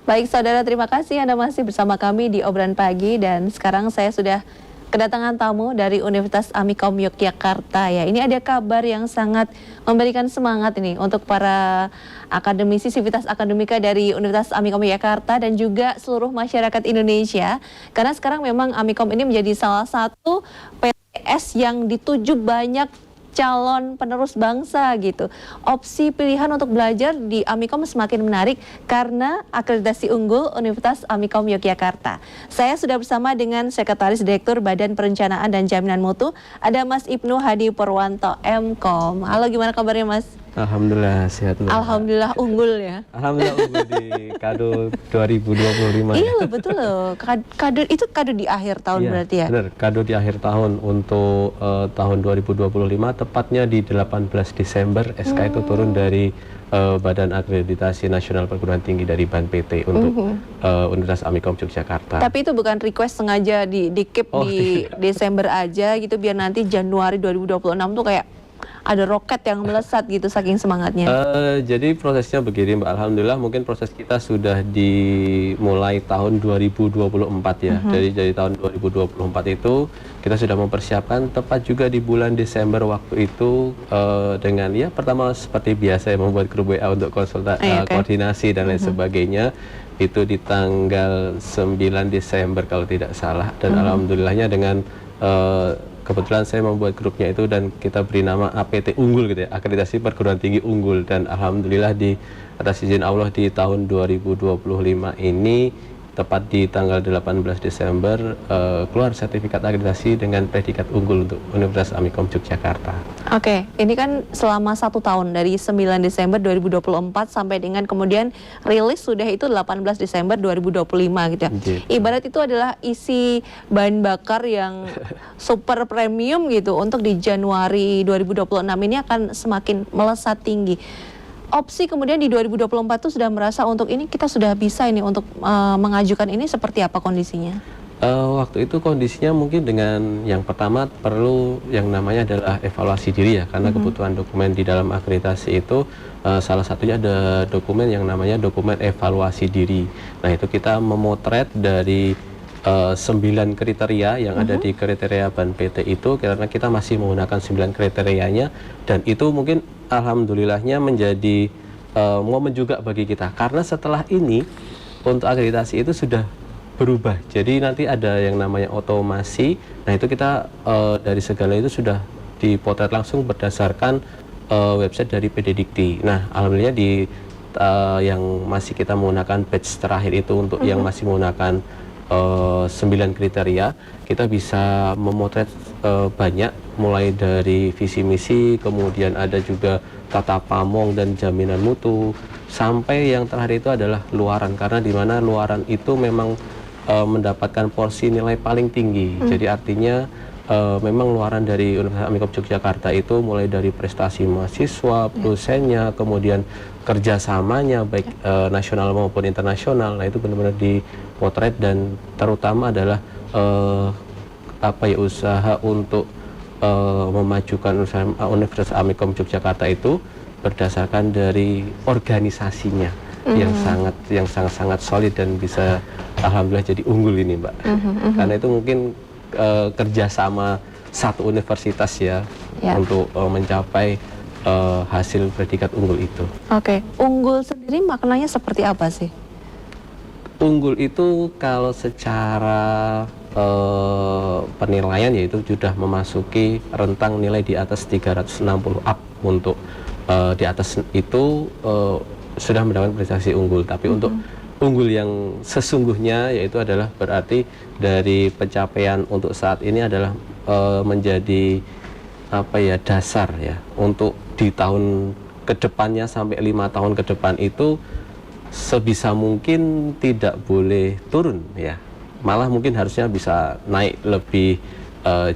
Baik saudara, terima kasih Anda masih bersama kami di Obrolan Pagi dan sekarang saya sudah kedatangan tamu dari Universitas Amikom Yogyakarta ya. Ini ada kabar yang sangat memberikan semangat ini untuk para akademisi Sivitas Akademika dari Universitas Amikom Yogyakarta dan juga seluruh masyarakat Indonesia. Karena sekarang memang Amikom ini menjadi salah satu PTS yang dituju banyak calon penerus bangsa gitu. Opsi pilihan untuk belajar di Amikom semakin menarik karena akreditasi unggul Universitas Amikom Yogyakarta. Saya sudah bersama dengan Sekretaris Direktur Badan Perencanaan dan Jaminan Mutu, ada Mas Ibnu Hadi Purwanto, MKOM. Halo, gimana kabarnya Mas? Alhamdulillah sehat. Alhamdulillah unggul ya. Alhamdulillah unggul di kado 2025. Iya loh, betul loh. Kado itu kado di akhir tahun iya, berarti ya? Benar, kado di akhir tahun untuk tahun 2025, tepatnya di 18 Desember SK itu turun dari Badan Akreditasi Nasional Perguruan Tinggi dari BAN-PT untuk Universitas Amikom Yogyakarta. Tapi itu bukan request sengaja di keep di Desember aja gitu biar nanti Januari 2026 tuh kayak ada roket yang melesat gitu saking semangatnya. Jadi prosesnya begini Mbak, Alhamdulillah mungkin proses kita sudah dimulai tahun 2024 ya. Dari tahun 2024 itu kita sudah mempersiapkan tepat juga di bulan Desember waktu itu dengan ya pertama seperti biasa ya membuat grup WA untuk koordinasi dan lain sebagainya. Itu di tanggal 9 Desember kalau tidak salah dan alhamdulillahnya dengan kebetulan saya membuat grupnya itu dan kita beri nama APT Unggul gitu ya, Akreditasi Perguruan Tinggi Unggul, dan alhamdulillah di atas izin Allah di tahun 2025 ini tepat di tanggal 18 Desember keluar sertifikat akreditasi dengan predikat unggul untuk Universitas Amikom Yogyakarta. Oke, ini kan selama 1 tahun dari 9 Desember 2024 sampai dengan kemudian rilis sudah itu 18 Desember 2025 gitu ya. Ibarat itu adalah isi bahan bakar yang super premium gitu untuk di Januari 2026 ini akan semakin melesat tinggi. Opsi kemudian di 2024 itu sudah merasa untuk ini kita sudah bisa ini untuk mengajukan ini seperti apa kondisinya? Waktu itu kondisinya mungkin dengan yang pertama perlu yang namanya adalah evaluasi diri ya, karena kebutuhan dokumen di dalam akreditasi itu salah satunya ada dokumen yang namanya dokumen evaluasi diri. Nah itu kita memotret dari 9 kriteria yang ada di kriteria BAN-PT itu, karena kita masih menggunakan 9 kriterianya, dan itu mungkin alhamdulillahnya menjadi momen juga bagi kita, karena setelah ini untuk akreditasi itu sudah berubah, jadi nanti ada yang namanya otomasi. Nah itu kita dari segala itu sudah dipotret langsung berdasarkan website dari PD Dikti. Nah alhamdulillah di yang masih kita menggunakan batch terakhir itu untuk yang masih menggunakan 9 kriteria, kita bisa memotret banyak, mulai dari visi misi, kemudian ada juga tata pamong dan jaminan mutu, sampai yang terakhir itu adalah luaran, karena di mana luaran itu memang mendapatkan porsi nilai paling tinggi. Jadi artinya memang luaran dari Universitas Amikom Yogyakarta itu mulai dari prestasi mahasiswa, dosennya, kemudian kerjasamanya baik nasional maupun internasional. Nah itu benar-benar dipotret, dan terutama adalah usaha untuk memajukan Universitas Amikom Yogyakarta itu berdasarkan dari organisasinya yang sangat solid dan bisa alhamdulillah jadi unggul ini Mbak. Karena itu mungkin kerjasama satu universitas ya untuk mencapai hasil predikat unggul itu. Oke, unggul sendiri maknanya seperti apa sih? Unggul itu kalau secara penilaian yaitu sudah memasuki rentang nilai di atas 360 up, untuk di atas itu sudah mendapatkan prestasi unggul. Tapi untuk unggul yang sesungguhnya yaitu adalah berarti dari pencapaian untuk saat ini adalah menjadi dasar ya untuk di tahun kedepannya sampai 5 tahun ke depan itu sebisa mungkin tidak boleh turun ya, malah mungkin harusnya bisa naik lebih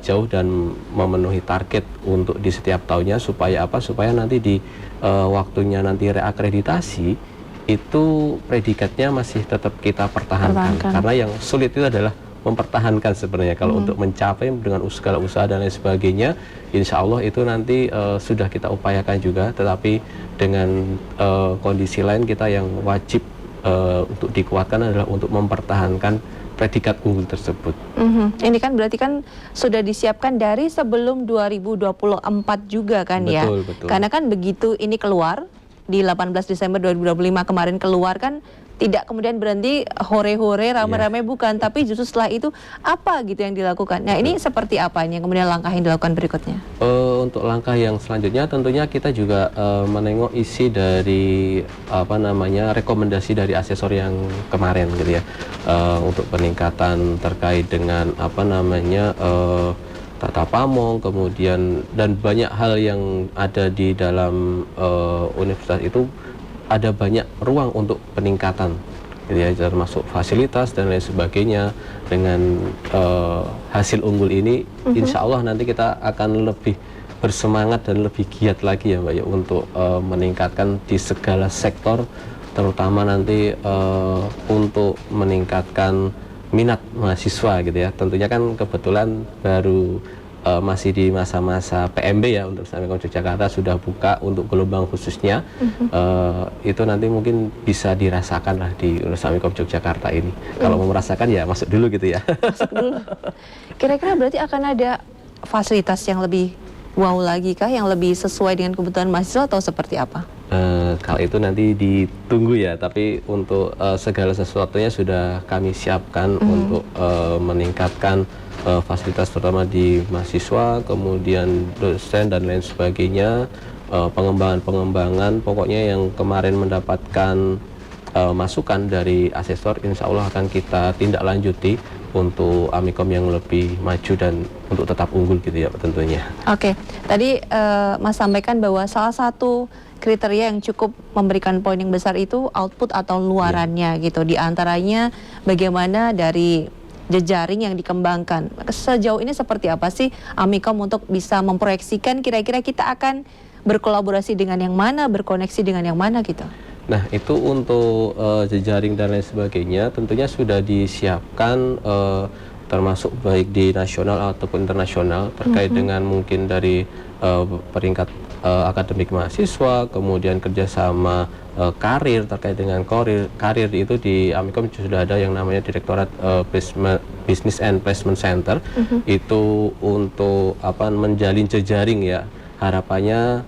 jauh dan memenuhi target untuk di setiap tahunnya, supaya supaya nanti di waktunya nanti reakreditasi itu predikatnya masih tetap kita pertahankan. Karena yang sulit itu adalah mempertahankan sebenarnya. Kalau untuk mencapai dengan segala usaha dan lain sebagainya, insya Allah itu nanti sudah kita upayakan juga, tetapi dengan kondisi lain kita yang wajib untuk dikuatkan adalah untuk mempertahankan predikat unggul tersebut. Ini kan berarti kan sudah disiapkan dari sebelum 2024 juga kan ya? Betul, betul. Karena kan begitu ini keluar di 18 Desember 2025 kemarin keluar kan tidak kemudian berhenti hore-hore rame-rame bukan, tapi justru setelah itu apa gitu yang dilakukan. Nah ini seperti apa ini kemudian langkah yang dilakukan berikutnya? Untuk langkah yang selanjutnya tentunya kita juga menengok isi dari rekomendasi dari asesor yang kemarin gitu ya, untuk peningkatan terkait dengan tata pamong, kemudian dan banyak hal yang ada di dalam universitas itu ada banyak ruang untuk peningkatan gitu ya, termasuk fasilitas dan lain sebagainya. Dengan hasil unggul ini insya Allah nanti kita akan lebih bersemangat dan lebih giat lagi ya Mbak ya, untuk meningkatkan di segala sektor, terutama nanti untuk meningkatkan minat mahasiswa gitu ya. Tentunya kan kebetulan baru masih di masa-masa PMB ya, untuk Amikom Yogyakarta sudah buka untuk gelombang khususnya. Itu nanti mungkin bisa dirasakan lah di Amikom Yogyakarta ini. Kalau mau merasakan ya masuk dulu gitu ya. Masuk dulu. Kira-kira berarti akan ada fasilitas yang lebih wow lagi kah, yang lebih sesuai dengan kebutuhan mahasiswa atau seperti apa? Kalau itu nanti ditunggu ya, tapi untuk segala sesuatunya sudah kami siapkan untuk meningkatkan fasilitas terutama di mahasiswa, kemudian dosen dan lain sebagainya, pengembangan-pengembangan pokoknya yang kemarin mendapatkan masukan dari asesor, insya Allah akan kita tindak lanjuti untuk Amikom yang lebih maju dan untuk tetap unggul gitu ya tentunya. Oke, tadi Mas sampaikan bahwa salah satu kriteria yang cukup memberikan poin yang besar itu output atau luarannya gitu. Di antaranya bagaimana dari jejaring yang dikembangkan. Sejauh ini seperti apa sih Amikom untuk bisa memproyeksikan kira-kira kita akan berkolaborasi dengan yang mana, berkoneksi dengan yang mana gitu? Nah itu untuk jejaring dan lain sebagainya tentunya sudah disiapkan, termasuk baik di nasional ataupun internasional terkait dengan mungkin dari peringkat akademik mahasiswa, kemudian kerjasama karir terkait dengan karir itu di Amikom sudah ada yang namanya Direktorat Business and Placement Center. Itu untuk menjalin jejaring ya, harapannya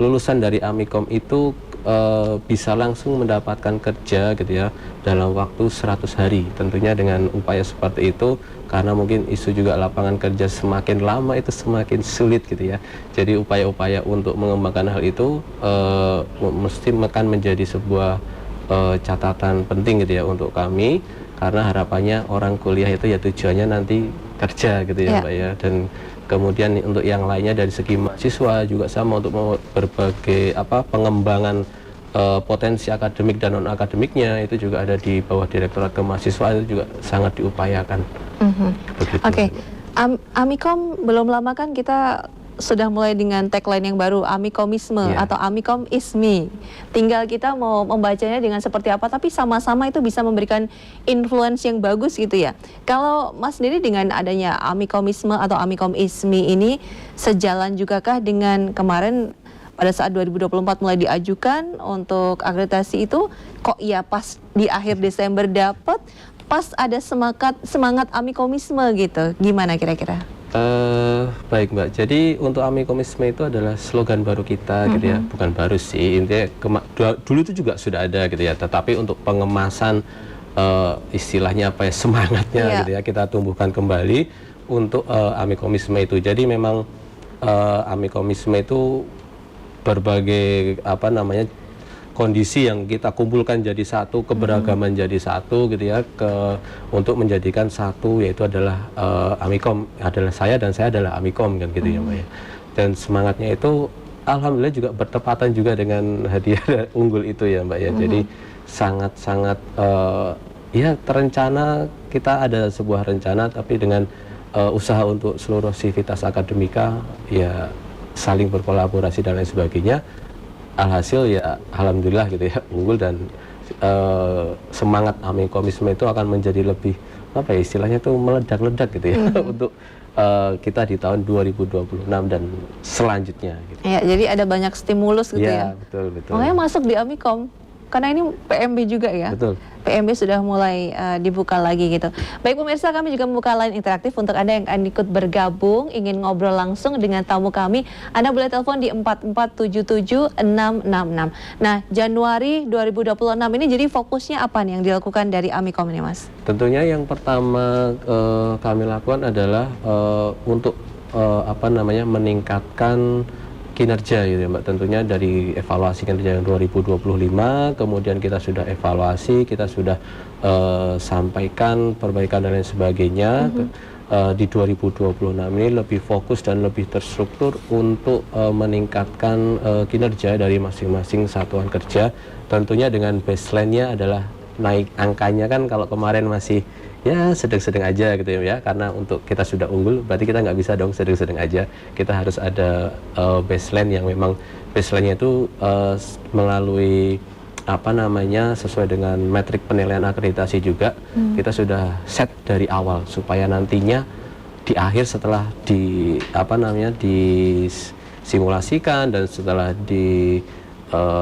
lulusan dari Amikom itu bisa langsung mendapatkan kerja gitu ya dalam waktu 100 hari. Tentunya dengan upaya seperti itu, karena mungkin isu juga lapangan kerja semakin lama itu semakin sulit gitu ya. Jadi upaya-upaya untuk mengembangkan hal itu mesti akan menjadi sebuah catatan penting gitu ya untuk kami, karena harapannya orang kuliah itu ya tujuannya nanti kerja gitu ya Mbak ya. Dan kemudian untuk yang lainnya dari segi mahasiswa juga sama, untuk berbagai pengembangan potensi akademik dan non akademiknya itu juga ada di bawah Direktorat Kemahasiswaan, itu juga sangat diupayakan. Oke. Amikom belum lama kan kita sudah mulai dengan tagline yang baru, Amikomisme atau Amikom is me. Tinggal kita mau membacanya dengan seperti apa, tapi sama-sama itu bisa memberikan influence yang bagus gitu ya. Kalau Mas sendiri dengan adanya Amikomisme atau Amikom is me ini sejalan jugakah dengan kemarin pada saat 2024 mulai diajukan untuk akreditasi itu, kok ya pas di akhir Desember dapat, pas ada semangat Amikomisme gitu. Gimana kira-kira? Baik Mbak, jadi untuk Amikomisme itu adalah slogan baru kita gitu ya, bukan baru sih, intinya dulu itu juga sudah ada gitu ya, tetapi untuk pengemasan istilahnya semangatnya gitu ya, kita tumbuhkan kembali untuk Amikomisme itu. Jadi memang Amikomisme itu berbagai kondisi yang kita kumpulkan jadi satu, keberagaman jadi satu gitu ya, untuk menjadikan satu, yaitu adalah Amikom, adalah saya dan saya adalah Amikom kan gitu ya Mbak ya. Dan semangatnya itu alhamdulillah juga bertepatan juga dengan hadiah unggul itu ya Mbak ya. Jadi sangat-sangat ya terencana, kita ada sebuah rencana, tapi dengan usaha untuk seluruh sivitas akademika ya saling berkolaborasi dan lain sebagainya. Alhasil ya alhamdulillah gitu ya unggul, dan semangat Amikomisme itu akan menjadi lebih istilahnya tuh meledak-ledak gitu ya untuk kita di tahun 2026 dan selanjutnya gitu. Ya, jadi ada banyak stimulus gitu ya. Betul. Makanya masuk di Amikom. karena ini PMB juga ya. Betul. PMB sudah mulai dibuka lagi gitu. Baik pemirsa, kami juga membuka line interaktif untuk Anda yang akan ikut bergabung, ingin ngobrol langsung dengan tamu kami. Anda boleh telepon di 4477666. Nah, Januari 2026 ini jadi fokusnya apa nih yang dilakukan dari Amikom ini, Mas? Tentunya yang pertama kami lakukan adalah untuk meningkatkan kinerja gitu ya Mbak. Tentunya dari evaluasi kinerja yang 2025, kemudian kita sudah evaluasi, kita sudah sampaikan perbaikan dan lain sebagainya. Di 2026 ini lebih fokus dan lebih terstruktur untuk meningkatkan kinerja dari masing-masing satuan kerja. Tentunya dengan baseline-nya adalah naik angkanya, kan kalau kemarin masih ya sedang-sedang aja gitu ya, karena untuk kita sudah unggul berarti kita nggak bisa dong sedang-sedang aja, kita harus ada baseline yang memang baseline-nya itu melalui sesuai dengan metrik penilaian akreditasi juga. Kita sudah set dari awal supaya nantinya di akhir setelah disimulasikan dan setelah di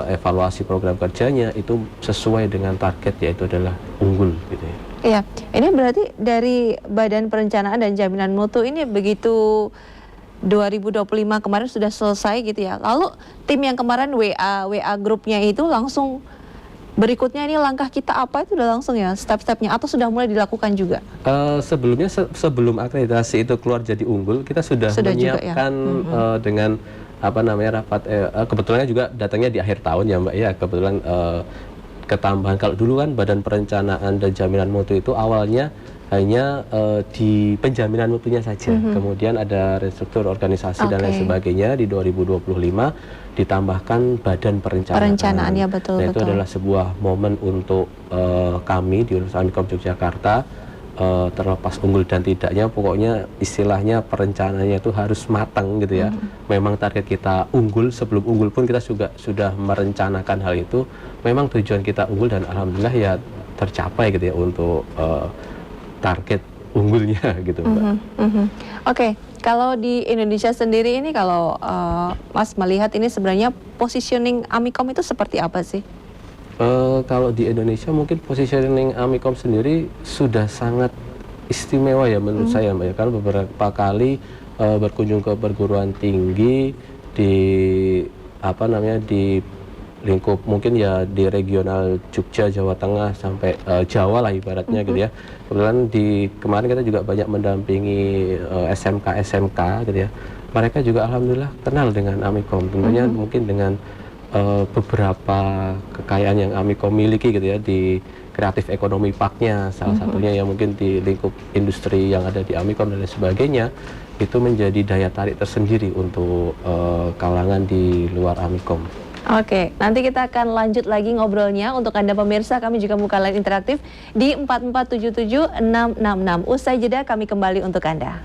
evaluasi program kerjanya itu sesuai dengan target, yaitu adalah unggul gitu ya. Iya, ini berarti dari Badan Perencanaan dan Jaminan Mutu ini begitu 2025 kemarin sudah selesai gitu ya. Lalu tim yang kemarin WA grupnya itu langsung berikutnya ini langkah kita apa itu udah langsung ya step-stepnya atau sudah mulai dilakukan juga? Sebelumnya sebelum akreditasi itu keluar jadi unggul, kita sudah menyiapkan juga, ya? Dengan rapat kebetulan juga datangnya di akhir tahun ya Mbak ya, kebetulan ketambahan. Kalau dulu kan Badan Perencanaan dan Jaminan Mutu itu awalnya hanya di penjaminan mutunya saja, kemudian ada restruktur organisasi dan lain sebagainya. Di 2025 ditambahkan Badan Perencanaan. Ya, betul, nah, itu adalah sebuah momen untuk kami di Universitas Amikom Yogyakarta, terlepas unggul dan tidaknya, pokoknya istilahnya perencanaannya itu harus matang gitu ya. Memang target kita unggul, sebelum unggul pun kita juga sudah merencanakan hal itu. Memang tujuan kita unggul dan alhamdulillah ya tercapai gitu ya untuk target unggulnya gitu Mbak. Oke, kalau di Indonesia sendiri ini kalau Mas melihat ini sebenarnya positioning Amikom itu seperti apa sih? Kalau di Indonesia mungkin positioning Amikom sendiri sudah sangat istimewa ya menurut saya Mbak ya, karena beberapa kali berkunjung ke perguruan tinggi di di lingkup mungkin ya di regional Jogja, Jawa Tengah sampai Jawa lah ibaratnya gitu ya. Kebetulan kemarin kita juga banyak mendampingi SMK gitu ya. Mereka juga alhamdulillah kenal dengan Amikom. Tentunya mungkin dengan beberapa kekayaan yang Amikom miliki gitu ya, di kreatif ekonomi parknya salah satunya yang mungkin di lingkup industri yang ada di Amikom dan lain sebagainya, itu menjadi daya tarik tersendiri untuk kalangan di luar Amikom. Oke, nanti kita akan lanjut lagi ngobrolnya. Untuk Anda pemirsa, kami juga buka line interaktif di 4477666. Usai jeda kami kembali untuk Anda.